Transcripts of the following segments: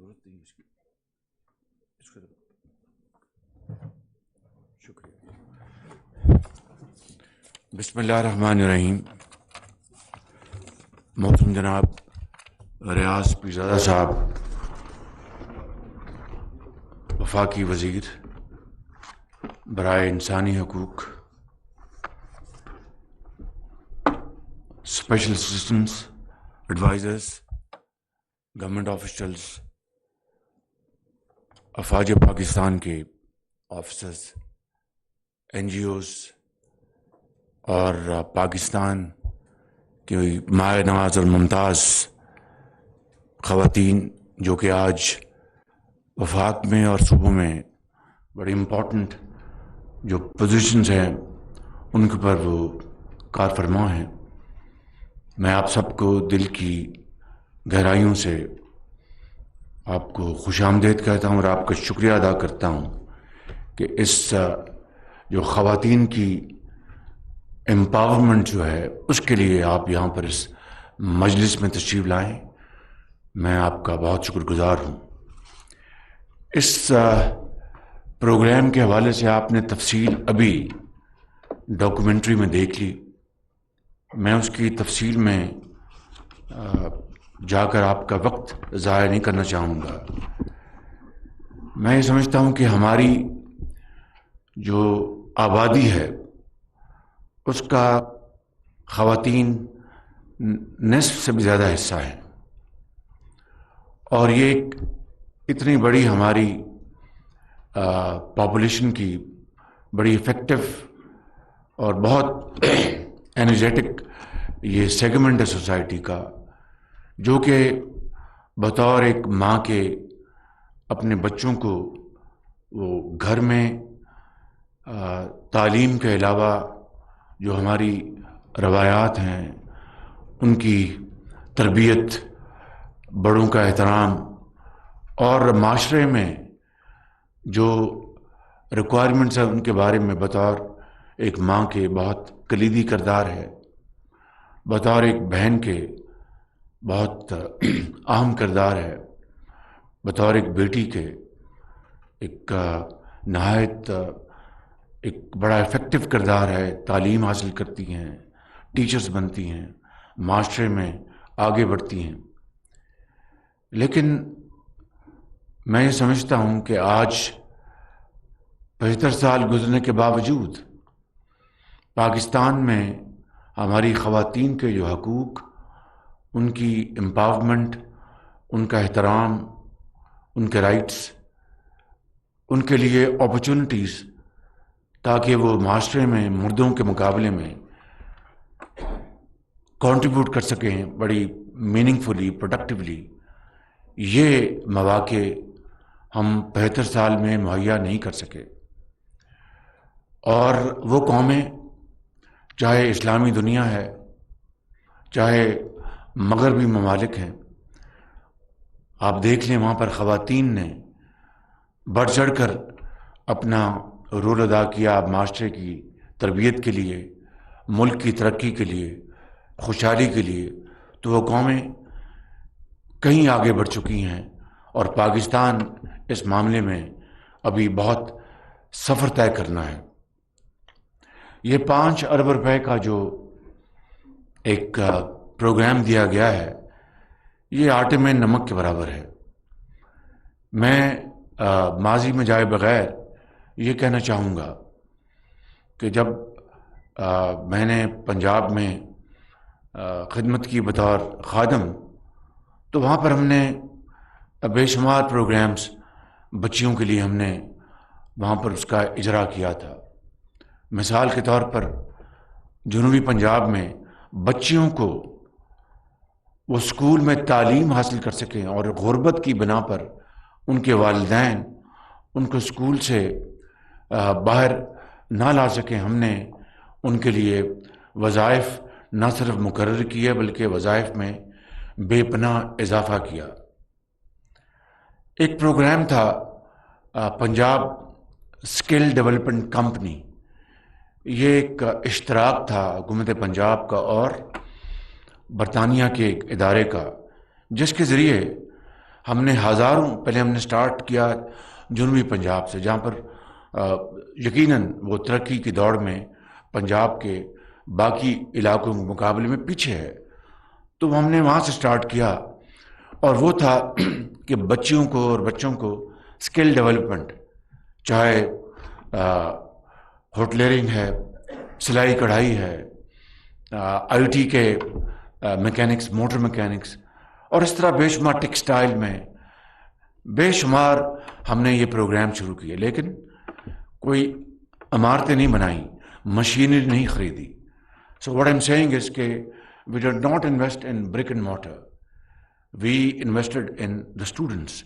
ضرورت نہیں اس کو شکریہ. بسم اللہ الرحمن الرحیم. محترم جناب ریاض پیرزادہ صاحب وفاقی وزیر برائے انسانی حقوق، special assistants, advisers, government officials, افواج پاکستان کے آفیسرز، این جی اوز اور پاکستان کی مائع نواز اور ممتاز خواتین جو کہ آج وفاق میں اور صوبوں میں بڑی امپورٹنٹ جو پوزیشنز ہیں ان کے پر وہ کار فرما ہیں، میں آپ سب کو دل کی گہرائیوں سے آپ کو خوش آمدید کہتا ہوں اور آپ کا شکریہ ادا کرتا ہوں کہ اس جو خواتین کی امپاورمنٹ جو ہے اس کے لیے آپ یہاں پر اس مجلس میں تشریف لائیں. میں آپ کا بہت شکر گزار ہوں. اس پروگرام کے حوالے سے آپ نے تفصیل ابھی ڈاکومنٹری میں دیکھ لی. میں اس کی تفصیل میں جا کر آپ کا وقت ضائع نہیں کرنا چاہوں گا. میں یہ سمجھتا ہوں کہ ہماری جو آبادی ہے اس کا خواتین نصف سے بھی زیادہ حصہ ہے، اور یہ ایک اتنی بڑی ہماری پاپولیشن کی بڑی افیکٹو اور بہت انرجیٹک یہ سیگمنٹ ہے سوسائٹی کا، جو کہ بطور ایک ماں کے اپنے بچوں کو وہ گھر میں تعلیم کے علاوہ جو ہماری روایات ہیں ان کی تربیت، بڑوں کا احترام اور معاشرے میں جو ریکوائرمنٹس ہیں ان کے بارے میں بطور ایک ماں کے بہت کلیدی کردار ہے، بطور ایک بہن کے بہت اہم کردار ہے، بطور ایک بیٹی کے ایک نہایت ایک بڑا افیکٹو کردار ہے. تعلیم حاصل کرتی ہیں، ٹیچرز بنتی ہیں، معاشرے میں آگے بڑھتی ہیں. لیکن میں یہ سمجھتا ہوں کہ آج 75 سال گزرنے کے باوجود پاکستان میں ہماری خواتین کے جو حقوق، ان کی امپاورمنٹ، ان کا احترام، ان کے رائٹس، ان کے لیے اپرچونٹیز، تاکہ وہ معاشرے میں مردوں کے مقابلے میں کنٹریبیوٹ کر سکیں بڑی میننگ فلی، پروڈکٹیولی، یہ مواقع ہم 75 سال میں مہیا نہیں کر سکے. اور وہ قومیں، چاہے اسلامی دنیا ہے، چاہے مغربی ممالک ہیں، آپ دیکھ لیں وہاں پر خواتین نے بڑھ چڑھ کر اپنا رول ادا کیا معاشرے کی تربیت کے لیے، ملک کی ترقی کے لیے، خوشحالی کے لیے. تو وہ قومیں کہیں آگے بڑھ چکی ہیں اور پاکستان اس معاملے میں ابھی بہت سفر طے کرنا ہے. یہ 5 ارب روپے کا جو ایک پروگرام دیا گیا ہے، یہ آٹے میں نمک کے برابر ہے. میں ماضی میں جائے بغیر یہ کہنا چاہوں گا کہ جب میں نے پنجاب میں خدمت کی بطور خادم، تو وہاں پر ہم نے بے شمار پروگرامز بچیوں کے لیے ہم نے وہاں پر اس کا اجرا کیا تھا. مثال کے طور پر جنوبی پنجاب میں بچیوں کو وہ اسکول میں تعلیم حاصل کر سکیں اور غربت کی بنا پر ان کے والدین ان کو اسکول سے باہر نہ لا سکیں، ہم نے ان کے لیے وظائف نہ صرف مقرر کیے بلکہ وظائف میں بے پناہ اضافہ کیا. ایک پروگرام تھا پنجاب اسکل ڈیولپمنٹ کمپنی، یہ ایک اشتراک تھا حکومت پنجاب کا اور برطانیہ کے ایک ادارے کا، جس کے ذریعے ہم نے پہلے ہم نے سٹارٹ کیا جنوبی پنجاب سے، جہاں پر یقیناً وہ ترقی کی دوڑ میں پنجاب کے باقی علاقوں کے مقابلے میں پیچھے ہے، تو ہم نے وہاں سے سٹارٹ کیا، اور وہ تھا کہ بچیوں کو اور بچوں کو اسکل ڈیولپمنٹ، چاہے ہوٹلرنگ ہے، سلائی کڑھائی ہے، آئی ٹی کے میکینکس، موٹر میکینکس، اور اس طرح بے شمار ٹیکسٹائل میں بے شمار ہم نے یہ پروگرام شروع کیے، لیکن کوئی عمارتیں نہیں بنائیں، مشینری نہیں خریدی. So what I am seeing is کہ we did not invest in brick and mortar, we invested in the students,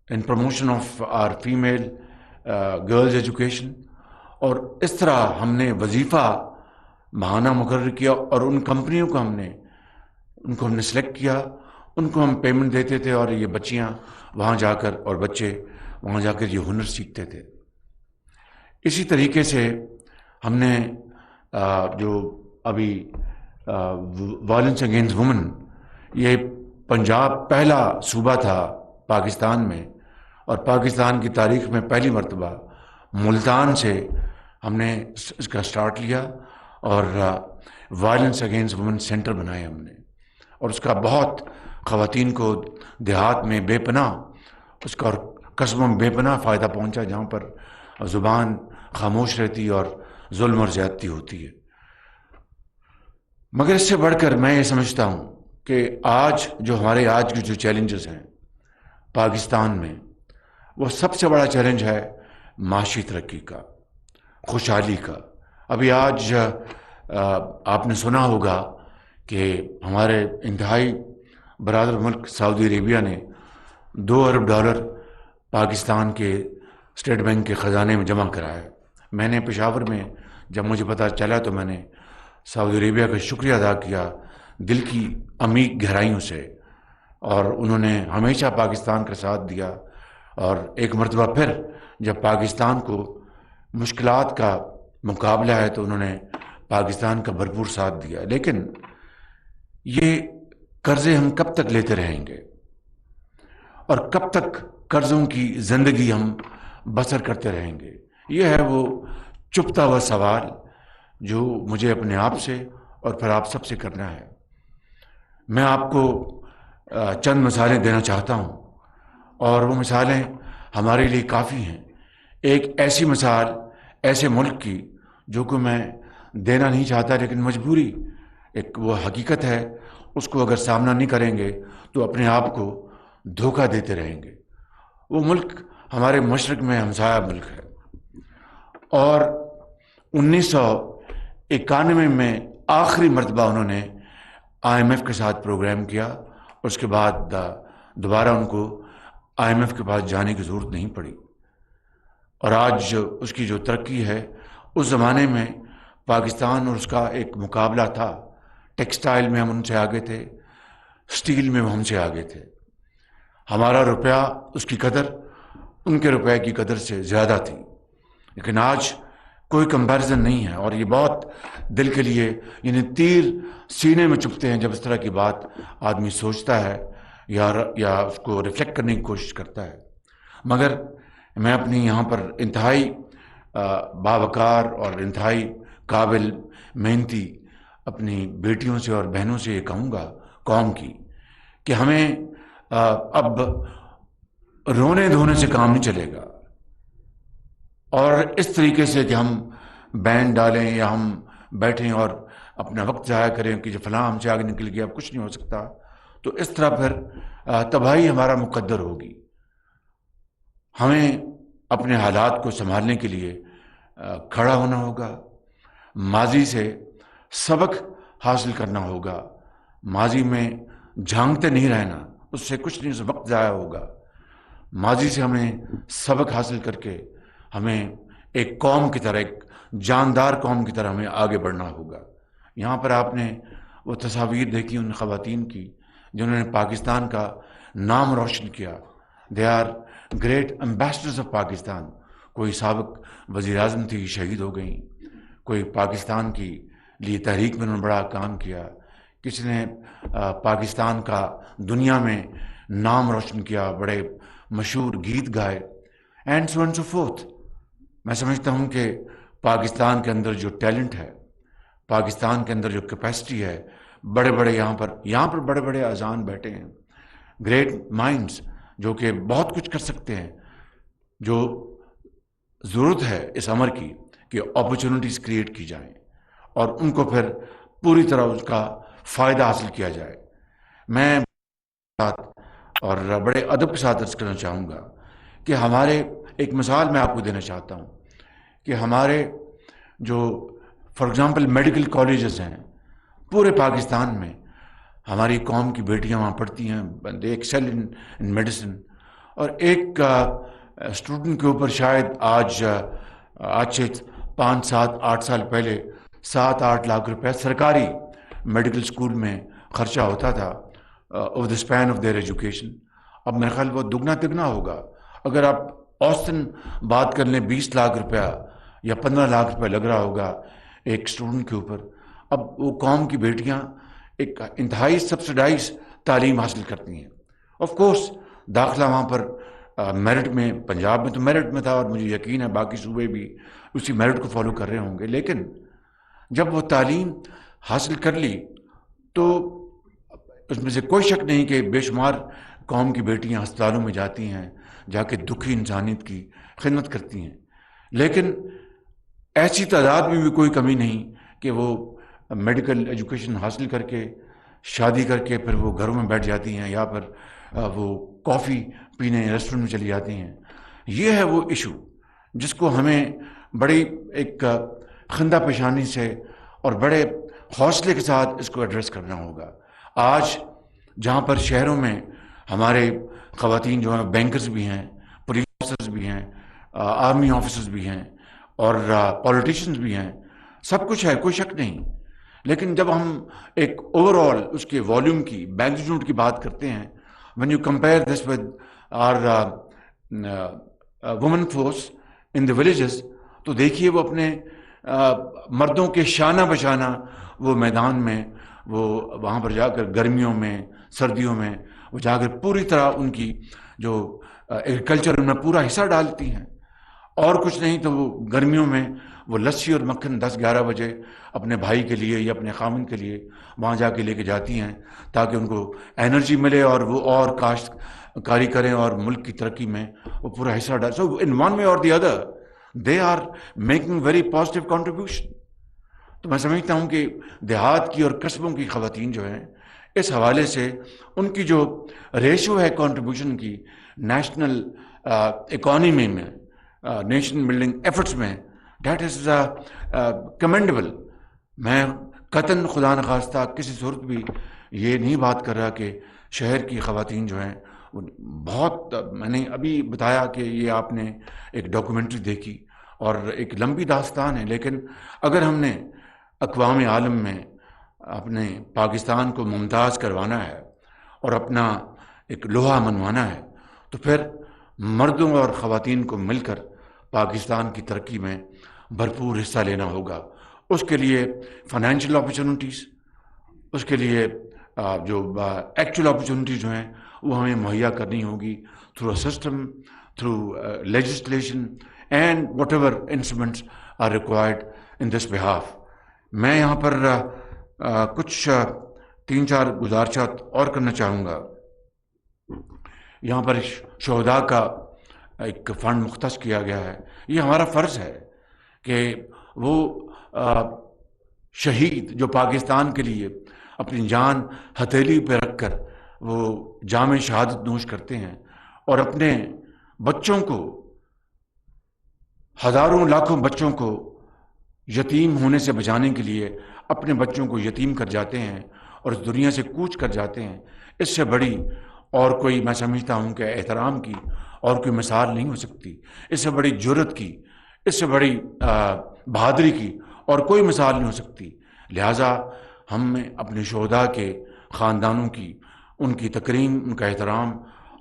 in promotion of our female girls education. اور اس طرح ہم نے وظیفہ ماہانہ مقرر کیا، اور ان کمپنیوں کو ہم نے سلیکٹ کیا، ان کو ہم پیمنٹ دیتے تھے، اور یہ بچیاں وہاں جا کر اور بچے وہاں جا کر یہ ہنر سیکھتے تھے. اسی طریقے سے ہم نے جو ابھی وائلنس اگینسٹ وومن، یہ پنجاب پہلا صوبہ تھا پاکستان میں، اور پاکستان کی تاریخ میں پہلی مرتبہ ملتان سے ہم نے اس کا سٹارٹ لیا، اور وائلنس اگینسٹ وومن سینٹر بنائے ہم نے، اور اس کا بہت خواتین کو دیہات میں بے پناہ، اس کا اور قصبوں میں بے پناہ فائدہ پہنچا، جہاں پر زبان خاموش رہتی اور ظلم اور زیادتی ہوتی ہے. مگر اس سے بڑھ کر میں یہ سمجھتا ہوں کہ آج کے جو چیلنجز ہیں پاکستان میں، وہ سب سے بڑا چیلنج ہے معاشی ترقی کا، خوشحالی کا. ابھی آج آپ نے سنا ہوگا کہ ہمارے انتہائی برادر ملک سعودی عربیہ نے $2 ارب پاکستان کے اسٹیٹ بینک کے خزانے میں جمع کرایا ہے. میں نے پشاور میں جب مجھے پتہ چلا تو میں نے سعودی عربیہ کا شکریہ ادا کیا دل کی عمیق گہرائیوں سے، اور انہوں نے ہمیشہ پاکستان کا ساتھ دیا، اور ایک مرتبہ پھر جب پاکستان کو مشکلات کا مقابلہ ہے تو انہوں نے پاکستان کا بھرپور ساتھ دیا. لیکن یہ قرضے ہم کب تک لیتے رہیں گے، اور کب تک قرضوں کی زندگی ہم بسر کرتے رہیں گے؟ یہ ہے وہ چپتا ہوا سوال جو مجھے اپنے آپ سے اور پھر آپ سب سے کرنا ہے. میں آپ کو چند مثالیں دینا چاہتا ہوں، اور وہ مثالیں ہمارے لیے کافی ہیں. ایک ایسی مثال ایسے ملک کی جو کہ میں دینا نہیں چاہتا، لیکن مجبوری، ایک وہ حقیقت ہے، اس کو اگر سامنا نہیں کریں گے تو اپنے آپ کو دھوکہ دیتے رہیں گے. وہ ملک ہمارے مشرق میں ہمسایہ ملک ہے، اور 1991 میں آخری مرتبہ انہوں نے IMF کے ساتھ پروگرام کیا، اور اس کے بعد دوبارہ ان کو IMF کے پاس جانے کی ضرورت نہیں پڑی. اور آج اس کی جو ترقی ہے، اس زمانے میں پاکستان اور اس کا ایک مقابلہ تھا. ٹیکسٹائل میں ہم ان سے آگے تھے، سٹیل میں ہم سے آگے تھے. ہمارا روپیہ، اس کی قدر ان کے روپے کی قدر سے زیادہ تھی. لیکن آج کوئی کمپیریزن نہیں ہے، اور یہ بہت دل کے لیے، یعنی تیر سینے میں چبھتے ہیں جب اس طرح کی بات آدمی سوچتا ہے یا اس کو ریفلیکٹ کرنے کی کوشش کرتا ہے. مگر میں اپنی یہاں پر انتہائی باوقار اور انتہائی قابل محنتی اپنی بیٹیوں سے اور بہنوں سے یہ کہوں گا، قوم کی، کہ ہمیں اب رونے دھونے سے کام نہیں چلے گا، اور اس طریقے سے کہ ہم بین ڈالیں یا ہم بیٹھیں اور اپنا وقت ضائع کریں کہ جو فلاں ہم سے آگے نکل گیا، اب کچھ نہیں ہو سکتا، تو اس طرح پھر تباہی ہمارا مقدر ہوگی. ہمیں اپنے حالات کو سنبھالنے کے لیے کھڑا ہونا ہوگا، ماضی سے سبق حاصل کرنا ہوگا، ماضی میں جھانکتے نہیں رہنا، اس سے کچھ نہیں، وقت ضائع ہوگا. ماضی سے ہمیں سبق حاصل کر کے ہمیں ایک قوم کی طرح، ایک جاندار قوم کی طرح ہمیں آگے بڑھنا ہوگا. یہاں پر آپ نے وہ تصاویر دیکھی ان خواتین کی جنہوں نے پاکستان کا نام روشن کیا. They are great ambassadors of Pakistan. کوئی سابق وزیر اعظم تھی، شہید ہو گئیں. کوئی پاکستان کی لیے تحریک میں انہوں نے بڑا کام کیا. کسی نے پاکستان کا دنیا میں نام روشن کیا، بڑے مشہور گیت گائے، and so and so forth. میں سمجھتا ہوں کہ پاکستان کے اندر جو ٹیلنٹ ہے، پاکستان کے اندر جو کیپیسٹی ہے، بڑے بڑے یہاں پر بڑے بڑے اذان بیٹھے ہیں، گریٹ مائنڈز جو کہ بہت کچھ کر سکتے ہیں. جو ضرورت ہے اس امر کی کہ اپرچونٹیز کریٹ کی جائیں اور ان کو پھر پوری طرح اس کا فائدہ حاصل کیا جائے. میں اور بڑے ادب کے ساتھ عرض کرنا چاہوں گا کہ ہمارے ایک مثال میں آپ کو دینا چاہتا ہوں کہ ہمارے جو فار ایگزامپل میڈیکل کالجز ہیں پورے پاکستان میں، ہماری قوم کی بیٹیاں وہاں پڑھتی ہیں، دے ایکسل ان میڈیسن. اور ایک اسٹوڈنٹ کے اوپر شاید آج سے 5 7 8 سال پہلے 7 8 لاکھ روپے سرکاری میڈیکل اسکول میں خرچہ ہوتا تھا over the span of their education. اب میرا خیال وہ دگنا تگنا ہوگا. اگر آپ اوسطاً بات کر لیں 20 لاکھ روپیہ یا 15 لاکھ روپے لگ رہا ہوگا ایک اسٹوڈنٹ کے اوپر. اب وہ قوم کی بیٹیاں ایک انتہائی سبسڈائز تعلیم حاصل کرتی ہیں. آف کورس داخلہ وہاں پر میرٹ میں، پنجاب میں تو میرٹ میں تھا اور مجھے یقین ہے باقی صوبے بھی اسی میرٹ کو فالو کر رہے ہوں گے. لیکن جب وہ تعلیم حاصل کر لی تو اس میں سے کوئی شک نہیں کہ بے شمار قوم کی بیٹیاں ہسپتالوں میں جاتی ہیں، جا کے دکھی انسانیت کی خدمت کرتی ہیں. لیکن ایسی تعداد میں بھی کوئی کمی نہیں کہ وہ میڈیکل ایجوکیشن حاصل کر کے شادی کر کے پھر وہ گھروں میں بیٹھ جاتی ہیں یا پھر وہ کافی پینے ریسٹورنٹ میں چلی جاتی ہیں. یہ ہے وہ ایشو جس کو ہمیں بڑی ایک خندہ پیشانی سے اور بڑے حوصلے کے ساتھ اس کو ایڈریس کرنا ہوگا. آج جہاں پر شہروں میں ہمارے خواتین جو ہیں بینکرز بھی ہیں، پولیس آفیسرز بھی ہیں، آرمی آفیسرز بھی ہیں اور پولیٹیشنز بھی ہیں، سب کچھ ہے، کوئی شک نہیں. لیکن جب ہم ایک اوور آل اس کے والیوم کی، میگنیٹیوڈ کی بات کرتے ہیں، when you compare this with our women force in the villages، تو دیکھیے وہ اپنے مردوں کے شانہ بشانہ وہ میدان میں، وہ وہاں پر جا کر گرمیوں میں، سردیوں میں وہ جا کر پوری طرح ان کی جو ایگریکلچر میں پورا حصہ ڈالتی ہیں. اور کچھ نہیں تو وہ گرمیوں میں وہ لسی اور مکھن 10 11 بجے اپنے بھائی کے لیے یا اپنے خامن کے لیے وہاں جا کے لے کے جاتی ہیں تاکہ ان کو انرجی ملے اور وہ اور کاشت کاری کریں اور ملک کی ترقی میں وہ پورا حصہ ڈال. سو ان one way or the other they are making very positive contribution. تو میں سمجھتا ہوں کہ دیہات کی اور قصبوں کی خواتین جو ہیں اس حوالے سے ان کی جو ریشو ہے کنٹریبیوشن کی نیشنل اکانومی میں، نیشن بلڈنگ ایفرٹس میں، دیٹ از کمینڈیبل. میں قطعاً خدا نخواستہ کسی صورت بھی یہ نہیں بات کر رہا کہ شہر کی خواتین جو ہیں بہت، میں نے ابھی بتایا کہ یہ آپ نے ایک ڈاکومنٹری دیکھی اور ایک لمبی داستان ہے. لیکن اگر ہم نے اقوام عالم میں اپنے پاکستان کو ممتاز کروانا ہے اور اپنا ایک لوہا منوانا ہے تو پھر مردوں اور خواتین کو مل کر پاکستان کی ترقی میں بھرپور حصہ لینا ہوگا. اس کے لیے فائنینشیل اپرچونٹیز، اس کے لیے جو ایکچوئل اپرچونٹیز جو ہیں وہ ہمیں مہیا کرنی ہوگی through a system, through legislation and whatever instruments are required in this behalf. میں یہاں پر کچھ 3 4 گزارشات اور کرنا چاہوں گا. یہاں پر شہداء کا ایک فنڈ مختص کیا گیا ہے. یہ ہمارا فرض ہے کہ وہ شہید جو پاکستان کے لیے اپنی جان ہتھیلی پہ رکھ کر وہ جام شہادت نوش کرتے ہیں اور اپنے بچوں کو، ہزاروں لاکھوں بچوں کو یتیم ہونے سے بچانے کے لیے اپنے بچوں کو یتیم کر جاتے ہیں اور اس دنیا سے کوچ کر جاتے ہیں. اس سے بڑی اور کوئی، میں سمجھتا ہوں کہ احترام کی اور کوئی مثال نہیں ہو سکتی. اس سے بڑی جرت کی، اس سے بڑی بہادری کی اور کوئی مثال نہیں ہو سکتی. لہٰذا ہم اپنے شہداء کے خاندانوں کی، ان کی تکریم، ان کا احترام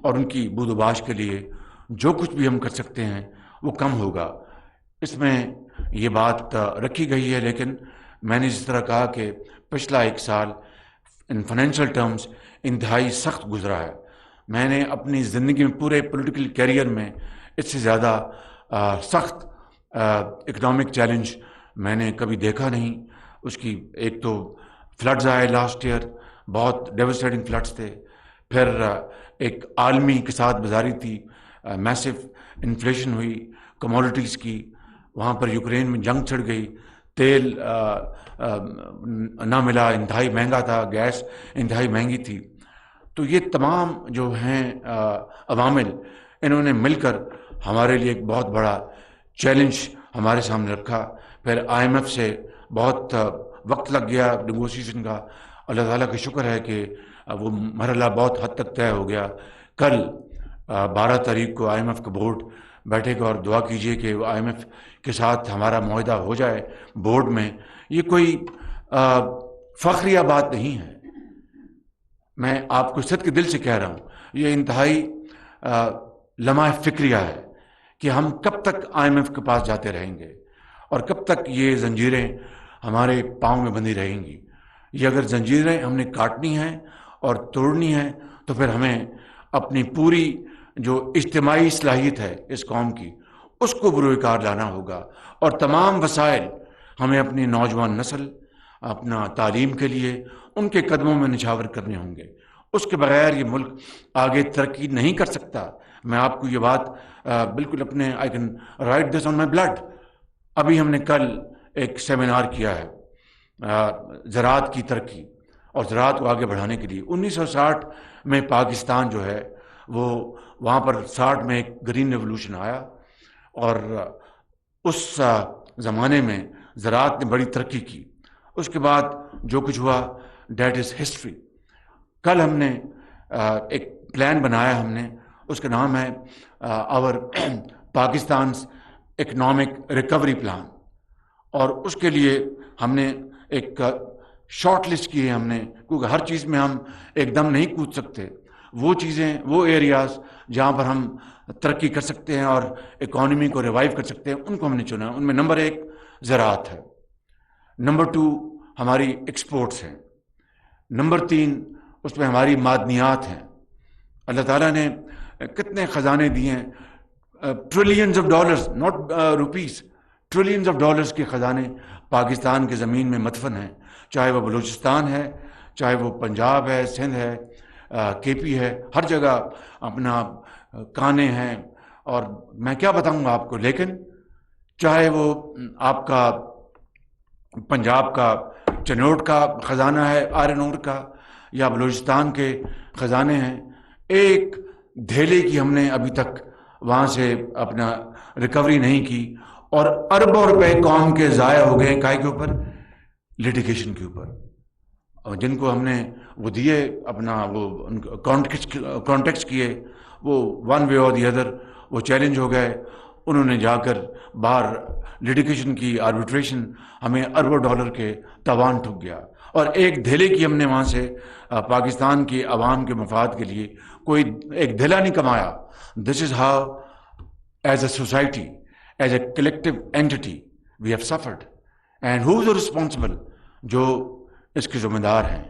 اور ان کی بود و باش کے لیے جو کچھ بھی ہم کر سکتے ہیں وہ کم ہوگا. اس میں یہ بات رکھی گئی ہے، لیکن میں نے جس طرح کہا کہ پچھلا 1 سال ان فائنینشیل ٹرمز انتہائی سخت گزرا ہے. میں نے اپنی زندگی میں پورے پولیٹیکل کیریئر میں اس سے زیادہ سخت اکنامک چیلنج میں نے کبھی دیکھا نہیں. اس کی ایک تو فلڈز آئے لاسٹ ایئر، بہت ڈیوسٹیٹنگ فلڈز تھے. پھر ایک عالمی کساد بازاری تھی، میسو انفلیشن ہوئی کموڈیٹیز کی. وہاں پر یوکرین میں جنگ چھڑ گئی، تیل نہ ملا، انتہائی مہنگا تھا، گیس انتہائی مہنگی تھی. تو یہ تمام جو ہیں عوامل، انہوں نے مل کر ہمارے لیے ایک بہت بڑا چیلنج ہمارے سامنے رکھا. پھر IMF سے بہت وقت لگ گیا نیگوسیشن کا. اللہ تعالیٰ کا شکر ہے کہ وہ مرحلہ بہت حد تک طے ہو گیا. کل 12 تاریخ کو IMF کا بورڈ بیٹھے گا اور دعا کیجئے کہ وہ IMF کے ساتھ ہمارا معاہدہ ہو جائے بورڈ میں. یہ کوئی فخریہ بات نہیں ہے، میں آپ کو صدق دل سے کہہ رہا ہوں. یہ انتہائی لمحہ فکریہ ہے کہ ہم کب تک IMF کے پاس جاتے رہیں گے اور کب تک یہ زنجیریں ہمارے پاؤں میں بندھی رہیں گی. یہ اگر زنجیریں ہم نے کاٹنی ہیں اور توڑنی ہیں تو پھر ہمیں اپنی پوری جو اجتماعی صلاحیت ہے اس قوم کی، اس کو بروئے کار لانا ہوگا. اور تمام وسائل ہمیں اپنی نوجوان نسل، اپنا تعلیم کے لیے ان کے قدموں میں نچھاور کرنے ہوں گے. اس کے بغیر یہ ملک آگے ترقی نہیں کر سکتا. میں آپ کو یہ بات بالکل اپنے I can write this on my blood. ابھی ہم نے کل ایک سیمینار کیا ہے زراعت کی ترقی اور زراعت کو آگے بڑھانے کے لیے. 1960 میں پاکستان جو ہے وہ وہاں پر 60 میں ایک گرین ریولوشن آیا اور اس زمانے میں زراعت نے بڑی ترقی کی. اس کے بعد جو کچھ ہوا دیٹ از ہسٹری. کل ہم نے ایک پلان بنایا، ہم نے اس کا نام ہے آور پاکستان's اکنامک ریکوری پلان. اور اس کے لیے ہم نے ایک شارٹ لسٹ کی ہے ہم نے، کیونکہ ہر چیز میں ہم ایک دم نہیں کود سکتے. وہ چیزیں، وہ ایریاز جہاں پر ہم ترقی کر سکتے ہیں اور اکانومی کو ریوائیو کر سکتے ہیں، ان کو ہم نے چنا. ان میں نمبر 1 زراعت ہے، نمبر 2 ہماری ایکسپورٹس ہیں، نمبر 3 اس میں ہماری معدنیات ہیں. اللہ تعالیٰ نے کتنے خزانے دیے ہیں، trillions of dollars, not rupees, trillions of dollars کے خزانے پاکستان کے زمین میں مدفن ہیں. چاہے وہ بلوچستان ہے، چاہے وہ پنجاب ہے، سندھ ہے، KP ہے، ہر جگہ اپنا کانے ہیں. اور میں کیا بتاؤں گا آپ کو. لیکن چاہے وہ آپ کا پنجاب کا چنوٹ کا خزانہ ہے آئرن اور کا، یا بلوچستان کے خزانے ہیں، ایک دھیلے کی ہم نے ابھی تک وہاں سے اپنا ریکوری نہیں کی. اور اربوں روپے قوم کے ضائع ہو گئے کائے کے اوپر، لیٹیگیشن کے اوپر. اور جن کو ہم نے وہ دیے اپنا وہ کانٹیکٹس کیے، وہ one way or the other وہ چیلنج ہو گئے. انہوں نے جا کر باہر لیٹیگیشن کی، آربیٹریشن، ہمیں اربوں ڈالر کے تاوان ٹھک گیا. اور ایک دھیلے کی ہم نے وہاں سے پاکستان کی عوام کے مفاد کے لیے کوئی ایک دھیلا نہیں کمایا. This is how as a society, as a collective entity we have suffered. And who is responsible? جو اس کے ذمہ دار ہیں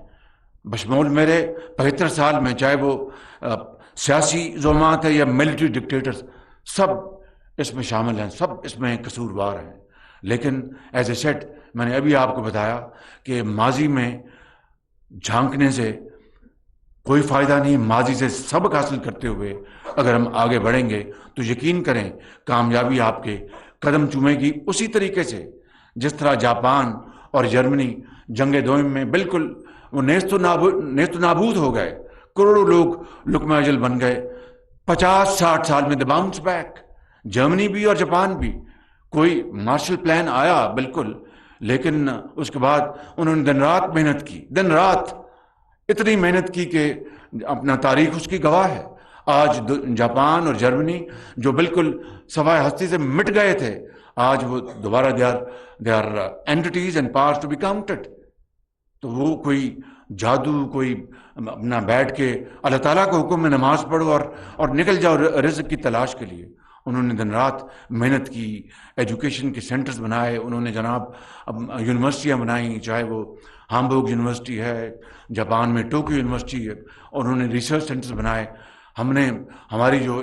بشمول میرے 75 سال میں، چاہے وہ سیاسی ظلمات ہے یا ملٹری ڈکٹیٹرز، سب اس میں شامل ہیں، سب اس میں قصوروار ہیں. لیکن ایز اے سیٹ، میں نے ابھی آپ کو بتایا کہ ماضی میں جھانکنے سے کوئی فائدہ نہیں. ماضی سے سبق حاصل کرتے ہوئے اگر ہم آگے بڑھیں گے تو یقین کریں کامیابی آپ کے قدم چومے گی. اسی طریقے سے جس طرح جاپان اور جرمنی جنگ دوئم میں بالکل وہ نیست و نابود ہو گئے، کروڑوں لوگ لقمہ اجل بن گئے. 50-60 سال میں دے باؤنس بیک. جرمنی بھی اور جاپان بھی. کوئی مارشل پلان آیا بالکل، لیکن اس کے بعد انہوں نے دن رات محنت کی، دن رات اتنی محنت کی کہ اپنا تاریخ اس کی گواہ ہے. آج جاپان اور جرمنی جو بالکل سوائے ہستی سے مٹ گئے تھے، آج وہ دوبارہ they are entities and powers to be counted. تو وہ کوئی جادو، کوئی اپنا بیٹھ کے اللہ تعالیٰ کو حکم میں نماز پڑھو اور نکل جاؤ رزق کی تلاش کے لیے. انہوں نے دن رات محنت کی، ایجوکیشن کے سینٹرز بنائے. انہوں نے جناب یونیورسٹیاں بنائیں، چاہے وہ ہامبورگ یونیورسٹی ہے، جاپان میں ٹوکیو یونیورسٹی ہے، اور انہوں نے ریسرچ سینٹرز بنائے. ہم نے ہماری جو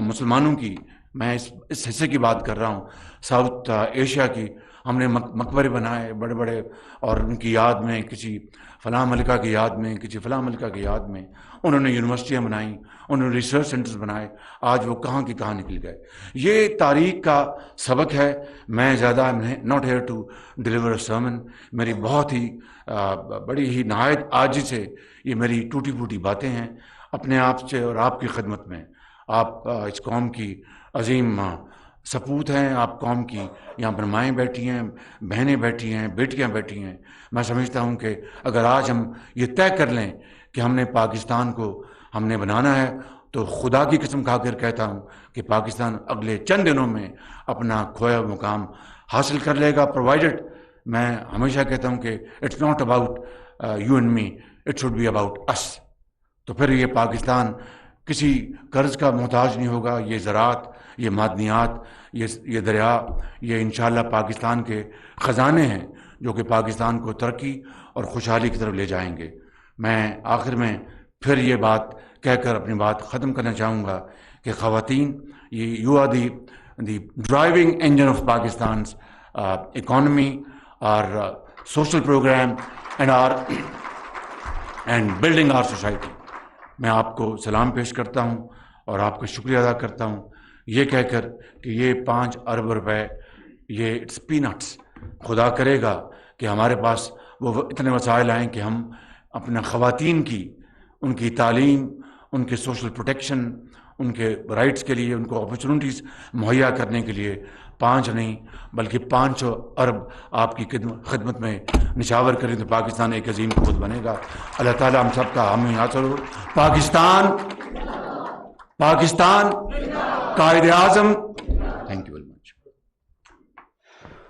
مسلمانوں کی، میں اس حصے کی بات کر رہا ہوں، ساؤتھ ایشیا کی، ہم نے مقبرے بنائے بڑے بڑے، اور ان کی یاد میں، کسی فلاں ملکہ کی یاد میں، کسی فلاں ملکہ کی یاد میں انہوں نے یونیورسٹیاں بنائیں، انہوں نے ریسرچ سینٹرز بنائے، آج وہ کہاں کی کہاں نکل گئے۔ یہ تاریخ کا سبق ہے۔ میں زیادہ not here to deliver a sermon, میری بہت ہی بڑی ہی نہایت عاجزی سے یہ میری ٹوٹی پھوٹی باتیں ہیں اپنے آپ سے اور آپ کی خدمت میں۔ آپ اس قوم کی عظیم سپوت ہیں، آپ قوم کی یہاں پر مائیں بیٹھی ہیں، بہنیں بیٹھی ہیں، بیٹیاں بیٹھی ہیں۔ میں سمجھتا ہوں کہ اگر آج ہم یہ طے کر لیں کہ ہم نے پاکستان کو ہم نے بنانا ہے، تو خدا کی قسم کھا کر کہتا ہوں کہ پاکستان اگلے چند دنوں میں اپنا کھویا مقام حاصل کر لے گا، پرووائڈڈ، میں ہمیشہ کہتا ہوں کہ it's not about you and me, it should be about us. تو پھر یہ پاکستان کسی قرض کا محتاج نہیں ہوگا۔ یہ زراعت، یہ معدنیات، یہ دریا، یہ انشاءاللہ پاکستان کے خزانے ہیں جو کہ پاکستان کو ترقی اور خوشحالی کی طرف لے جائیں گے۔ میں آخر میں پھر یہ بات کہہ کر اپنی بات ختم کرنا چاہوں گا کہ خواتین، you are the driving engine of Pakistan's economy, our social program and building our society۔ میں آپ کو سلام پیش کرتا ہوں اور آپ کا شکریہ ادا کرتا ہوں، یہ کہہ کر کہ یہ 5 ارب روپے، یہ اٹس پینٹس۔ خدا کرے گا کہ ہمارے پاس وہ اتنے وسائل آئیں کہ ہم اپنے خواتین کی، ان کی تعلیم، ان کے سوشل پروٹیکشن، ان کے رائٹس کے لیے، ان کو اپرچونٹیز مہیا کرنے کے لیے 5 نہیں بلکہ 500 ارب آپ کی خدمت میں نشاور کریں تو پاکستان ایک عظیم قوت بنے گا۔ اللہ تعالیٰ ہم سب کا حامی ناصر ہو۔ پاکستان قائد اعظم